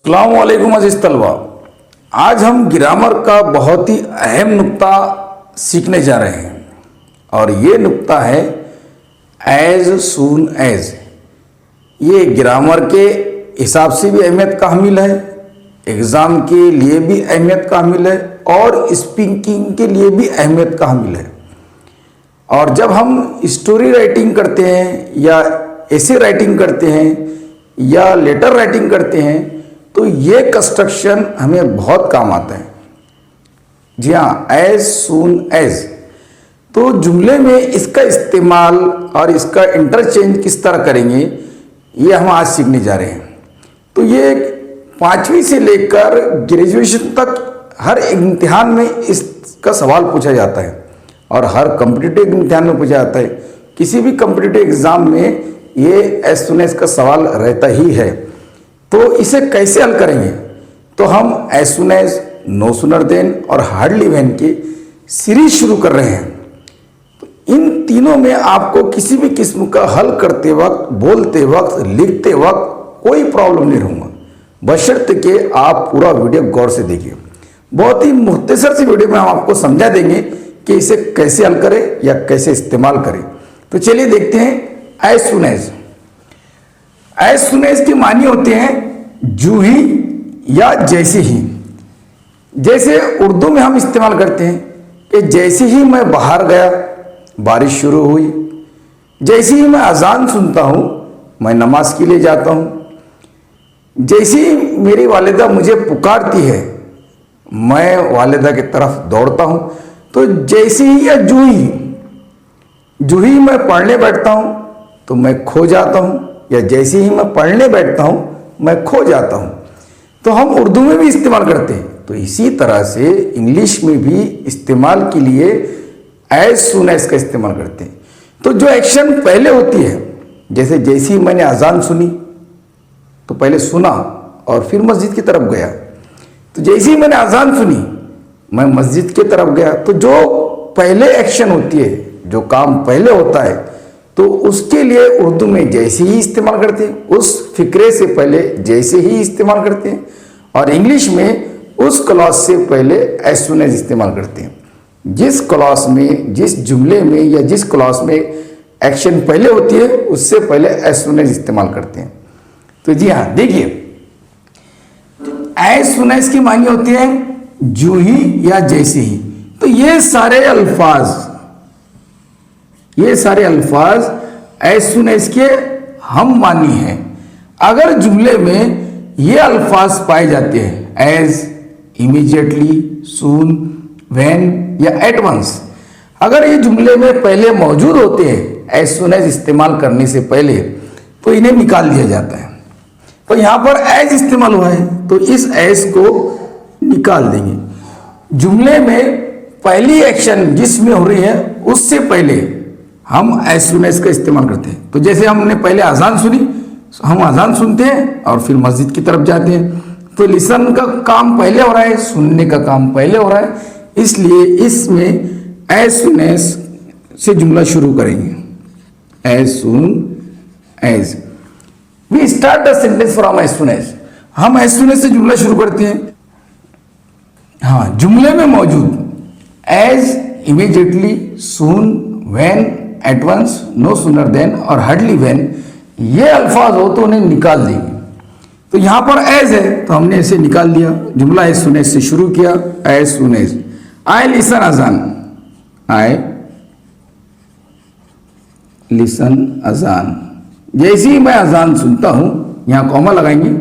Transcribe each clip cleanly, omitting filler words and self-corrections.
अस्सलाम वालेकुम अजीज तलबा। आज हम ग्रामर का बहुत ही अहम नुक्ता सीखने जा रहे हैं और ये नुक्ता है एज सून एज। ये ग्रामर के हिसाब से भी अहमियत का हामिल है, एग्ज़ाम के लिए भी अहमियत का हामिल है और स्पीकिंग के लिए भी अहमियत का हामिल है। और जब हम स्टोरी राइटिंग करते हैं या एसे राइटिंग करते हैं या लेटर राइटिंग करते हैं तो ये कंस्ट्रक्शन हमें बहुत काम आता है। जी हाँ, एज सून एज। तो जुमले में इसका इस्तेमाल और इसका इंटरचेंज किस तरह करेंगे ये हम आज सीखने जा रहे हैं। तो ये 5वीं से लेकर ग्रेजुएशन तक हर इम्तिहान में इसका सवाल पूछा जाता है और हर कॉम्पिटिटिव इम्तिहान में पूछा जाता है। किसी भी कॉम्पिटिटिव एग्जाम में ये एज सून एज का सवाल रहता ही है। तो इसे कैसे हल करेंगे? तो हम as soon as, no sooner than और हार्डली व्हेन की सीरीज शुरू कर रहे हैं। तो इन तीनों में आपको किसी भी किस्म का हल करते वक्त, बोलते वक्त, लिखते वक्त कोई प्रॉब्लम नहीं होगा, बशर्ते कि आप पूरा वीडियो गौर से देखिए। बहुत ही मुख्तसर सी वीडियो में हम आपको समझा देंगे कि इसे कैसे हल करें या कैसे इस्तेमाल करें। तो चलिए देखते हैं as soon as. As soon as के मानी होते हैं जू ही या जैसे ही। जैसे उर्दू में हम इस्तेमाल करते हैं कि जैसे ही मैं बाहर गया बारिश शुरू हुई, जैसे ही मैं अजान सुनता हूँ मैं नमाज के लिए जाता हूँ, जैसे ही मेरी वालिदा मुझे पुकारती है मैं वालिदा की तरफ दौड़ता हूँ। तो जैसे ही या जू ही मैं पढ़ने बैठता हूँ तो मैं खो जाता हूँ, या जैसे ही मैं पढ़ने बैठता हूँ मैं खो जाता हूँ। तो हम उर्दू में भी इस्तेमाल करते हैं। तो इसी तरह से इंग्लिश में भी इस्तेमाल के लिए एज सून एज का इस्तेमाल करते हैं। तो जो एक्शन पहले होती है, जैसे ही मैंने अजान सुनी तो पहले सुना और फिर मस्जिद की तरफ गया। तो जैसे ही मैंने अजान सुनी मैं मस्जिद की तरफ गया। तो जो पहले एक्शन होती है, जो काम पहले होता है, तो उसके लिए उर्दू में जैसे ही इस्तेमाल करते हैं, उस फिक्रे से पहले जैसे ही इस्तेमाल करते हैं। और इंग्लिश में उस क्लॉज से पहले एज सून एज इस्तेमाल करते हैं। जिस क्लॉज में, जिस जुमले में या जिस क्लॉज में एक्शन पहले होती है उससे पहले एज सून एज इस्तेमाल करते हैं। तो जी हाँ, देखिए एज सून एज की मानी होती है जू ही या जैसे ही। तो ये सारे अल्फाज एज सून एज के हम मानी हैं। अगर जुमले में ये अल्फाज पाए जाते हैं एज, इमीडिएटली, सून, व्हेन या एट वंस, अगर ये जुमले में पहले मौजूद होते हैं एज सून एज इस्तेमाल करने से पहले, तो इन्हें निकाल दिया जाता है। तो यहां पर एज इस्तेमाल हुआ है तो इस एज को निकाल देंगे। जुमले में पहली एक्शन जिसमें हो रही है उससे पहले हम एज सून एज का इस्तेमाल करते हैं। तो जैसे हमने पहले अजान सुनी, हम अजान सुनते हैं और फिर मस्जिद की तरफ जाते हैं। तो लिसन का काम पहले हो रहा है, सुनने का काम पहले हो रहा है, इसलिए इसमें एज सून एज से जुमला शुरू करेंगे। As soon as we start the sentence from as soon as. हम एज सून एज से जुमला शुरू करते हैं। हाँ, जुमले में मौजूद as, immediately, soon, when, at once, no sooner than और हार्डली व्हेन, ये अल्फाज हो तो उन्हें निकाल देंगे। तो यहां पर एज है तो हमने इसे निकाल दिया। जुमला एज सून एज से शुरू किया। As soon as I listen अजान, आई लिसन अजान। जैसे ही मैं अजान सुनता हूं, यहां कॉमा लगाएंगे,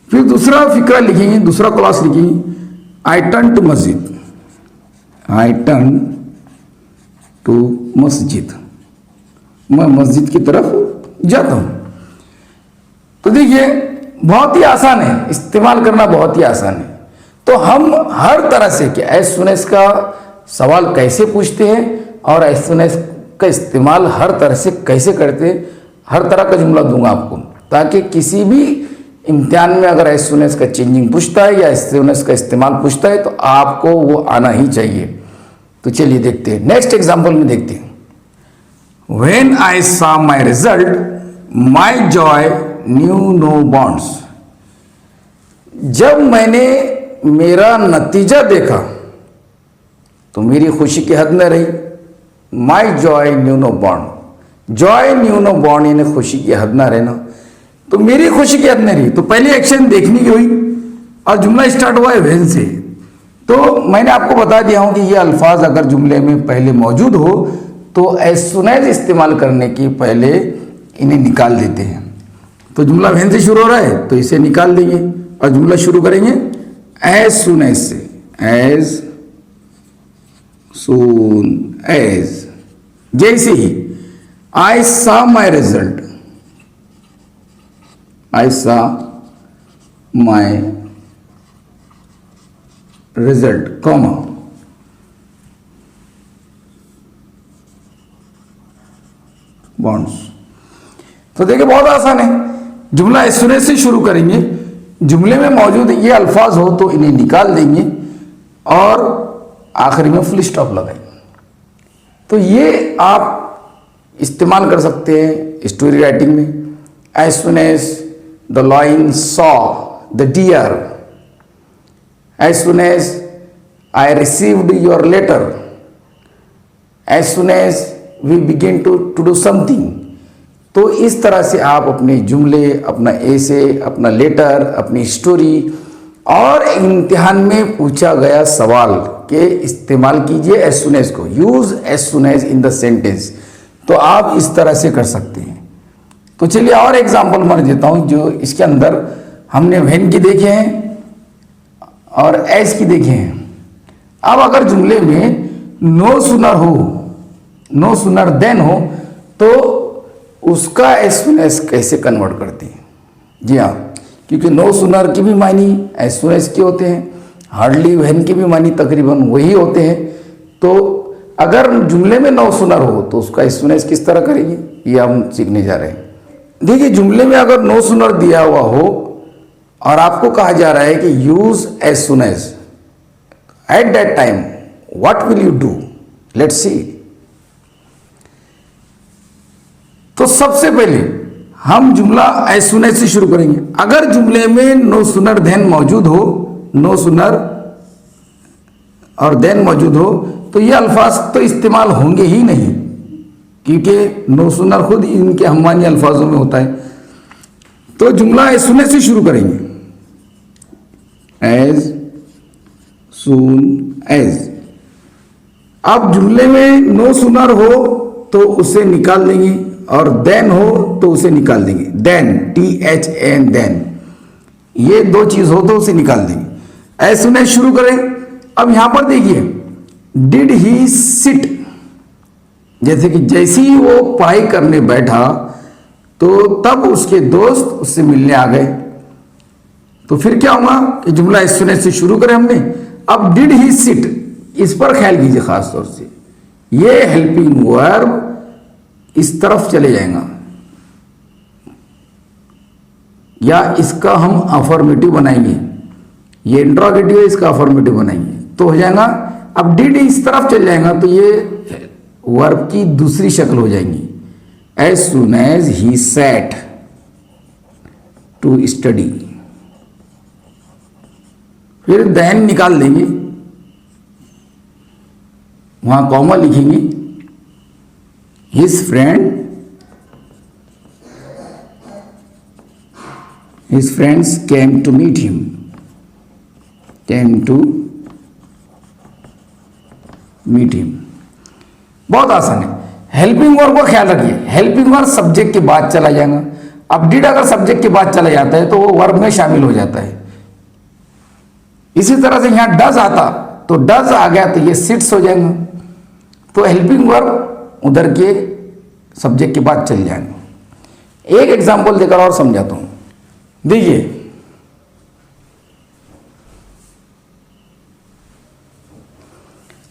फिर दूसरा फिक्रा लिखेंगे, दूसरा क्लॉज लिखेंगे। आई टर्न टू मस्जिद, आई टर्न टू मस्जिद, मैं मस्जिद की तरफ जाता हूं। तो देखिए बहुत ही आसान है, इस्तेमाल करना बहुत ही आसान है। तो हम हर तरह से कि एज सून एज का सवाल कैसे पूछते हैं और एज सून एज का इस्तेमाल हर तरह से कैसे करते हैं, हर तरह का जुमला दूंगा आपको, ताकि किसी भी इम्तिहान में अगर एज सून एज का चेंजिंग पूछता है या एज सून एज का इस्तेमाल पूछता है तो आपको वो आना ही चाहिए। तो चलिए देखते हैं, नेक्स्ट एग्जाम्पल में देखते हैं। When I saw my result, my joy knew no bounds. जब मैंने मेरा नतीजा देखा तो मेरी खुशी की हद न रही। My joy knew no bound, joy knew no bound यानी खुशी की हद ना रहना, तो मेरी खुशी की हद नहीं रही। तो पहली एक्शन देखने की हुई और जुमला स्टार्ट हुआ है व्हेन से। तो मैंने आपको बता दिया हूं कि ये अल्फाज अगर जुमले में पहले मौजूद हो तो एज सुन एज इस्तेमाल करने की पहले इन्हें निकाल देते हैं। तो जुमला व्हेन से शुरू हो रहा है तो इसे निकाल देंगे और जुमला शुरू करेंगे एज सुन एज से। एज सुन एज, जैसे ही आई सा माई रिजल्ट, आई सा माई रिजल्ट, कॉमा, बॉन्ड्स। तो देखिए बहुत आसान है, जुमला इस सुने से शुरू करेंगे, जुमले में मौजूद ये अल्फाज हो तो इन्हें निकाल देंगे और आखिरी में फुल स्टॉप लगाएंगे। तो ये आप इस्तेमाल कर सकते हैं स्टोरी राइटिंग में। As soon as the lion saw the deer, as soon as I received your letter, as soon as we begin to do something. तो इस तरह से आप अपने जुमले, अपना एसे, अपना लेटर, अपनी स्टोरी और इम्तिहान में पूछा गया सवाल के इस्तेमाल कीजिए एज सुन एज को। Use as soon as in the sentence. तो आप इस तरह से कर सकते हैं। तो चलिए और एग्जाम्पल मैं देता हूं जो इसके अंदर हमने व्हेन की देखे हैं और एज की देखे हैं। अब अगर जुमले में नो सुनर हो, नो सुनर देन हो, तो उसका एज सुन एज कैसे कन्वर्ट करते हैं? जी हाँ, क्योंकि नो सुनर की भी मानी एज सुन एज के होते हैं, हार्डली व्हेन के भी मानी तकरीबन वही होते हैं। तो अगर जुमले में नो सुनर हो तो उसका एज सुन एज किस तरह करेंगे ये हम सीखने जा रहे हैं। देखिए जुमले में अगर नो सुनर दिया हुआ हो और आपको कहा जा रहा है कि use as soon as at that time, what will you do? Let's see. तो सबसे पहले हम जुमला एज सुन एज से शुरू करेंगे। अगर जुमले में नो सुनर देन मौजूद हो, नो सुनर और देन मौजूद हो, तो ये अल्फाज तो इस्तेमाल होंगे ही नहीं, क्योंकि नो सुनर खुद इनके हममानी अल्फाजों में होता है। तो जुमला एज सुन एज से शुरू करेंगे, एज सुन एज। अब जुमले में नो सुनर हो तो उसे निकाल देंगे और देन हो तो उसे निकाल देंगे। देन, THN, देन, ये दो चीज हो तो उसे निकाल देंगे। एज सुन एज शुरू करें। अब यहां पर देखिए डिड ही सिट, जैसे कि जैसे ही वो पढ़ाई करने बैठा तो तब उसके दोस्त उससे मिलने आ गए। तो फिर क्या होगा कि जुमला एज सुन एज से शुरू करें हमने। अब डिड ही सिट, इस पर ख्याल कीजिए खास तौर से, ये हेल्पिंग वर्ब इस तरफ चले जाएगा या इसका हम अफर्मेटिव बनाएंगे, ये इंट्रोगेटिव है, इसका अफर्मेटिव बनाएंगे तो हो जाएगा। अब डिड इस तरफ चल जाएगा तो ये वर्ब की दूसरी शक्ल हो जाएगी, as soon as he sat to study. फिर देन निकाल देंगे, वहां कॉमा लिखेंगे, his friends came to meet him, बहुत आसान है। हेल्पिंग वर्ब का ख्याल रखिए, हेल्पिंग वर्ब सब्जेक्ट के बाद चला जाएगा। अब डिड अगर सब्जेक्ट के बाद चला जाता है तो वो वर्ब में शामिल हो जाता है। इसी तरह से यहां डज आता तो डज आ गया तो ये सिट्स हो जाएगा। तो हेल्पिंग वर्ब उधर के सब्जेक्ट के बाद चल जाएंगे। एक एग्जांपल देकर और समझाता हूं, देखिए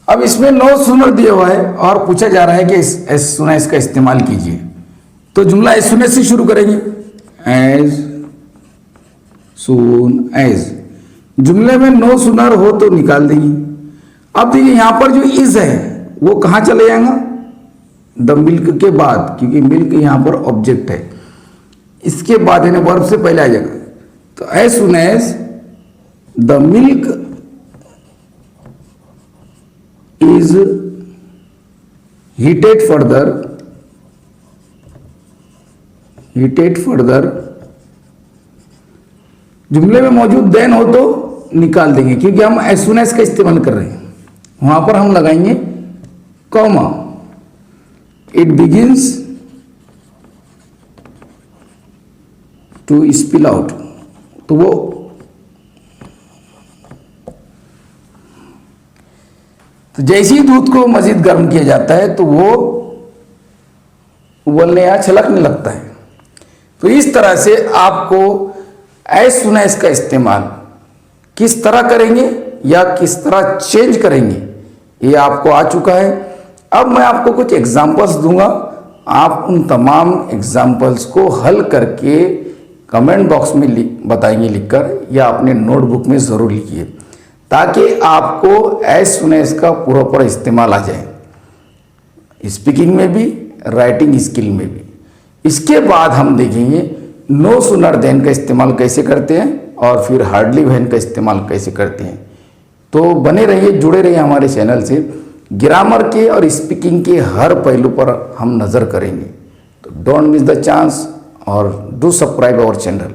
अब इसमें नो सुनर दिया हुआ है और पूछा जा रहा है कि एज सुन एज का इस्तेमाल कीजिए। तो जुमला एज सुन एज से शुरू करेंगे, एज सुन एज। जुमले में नो सुनर हो तो निकाल देंगे। अब देखिए यहां पर जो इज है वो कहां चले जाएगा? द मिल्क के बाद, क्योंकि मिल्क यहां पर ऑब्जेक्ट है, इसके बाद यानी वर्ब से पहले आ जाएगा। तो as soon as the milk is heated further, जुमले में मौजूद देन हो तो निकाल देंगे, क्योंकि हम एज सून एज का इस्तेमाल कर रहे हैं। वहां पर हम लगाएंगे comma, it begins to spill out, तो वो तो जैसे ही दूध को मजीद गर्म किया जाता है तो वो उबलने या छलकने लगता है। तो इस तरह से आपको एज सून एज का इस्तेमाल किस तरह करेंगे या किस तरह चेंज करेंगे ये आपको आ चुका है। अब मैं आपको कुछ एग्जाम्पल्स दूंगा, आप उन तमाम एग्जाम्पल्स को हल करके कमेंट बॉक्स में बताएंगे लिखकर, या अपने नोटबुक में ज़रूर लिखिए, ताकि आपको एज सून एज का पूरा इस्तेमाल आ जाए, स्पीकिंग में भी, राइटिंग स्किल में भी। इसके बाद हम देखेंगे नो सूनर देन का इस्तेमाल कैसे करते हैं और फिर हार्डली व्हेन का इस्तेमाल कैसे करते हैं। तो बने रहिए, जुड़े रहिए हमारे चैनल से। ग्रामर के और स्पीकिंग के हर पहलू पर हम नज़र करेंगे, तो डोंट मिस द चांस और डू सब्सक्राइब आवर चैनल।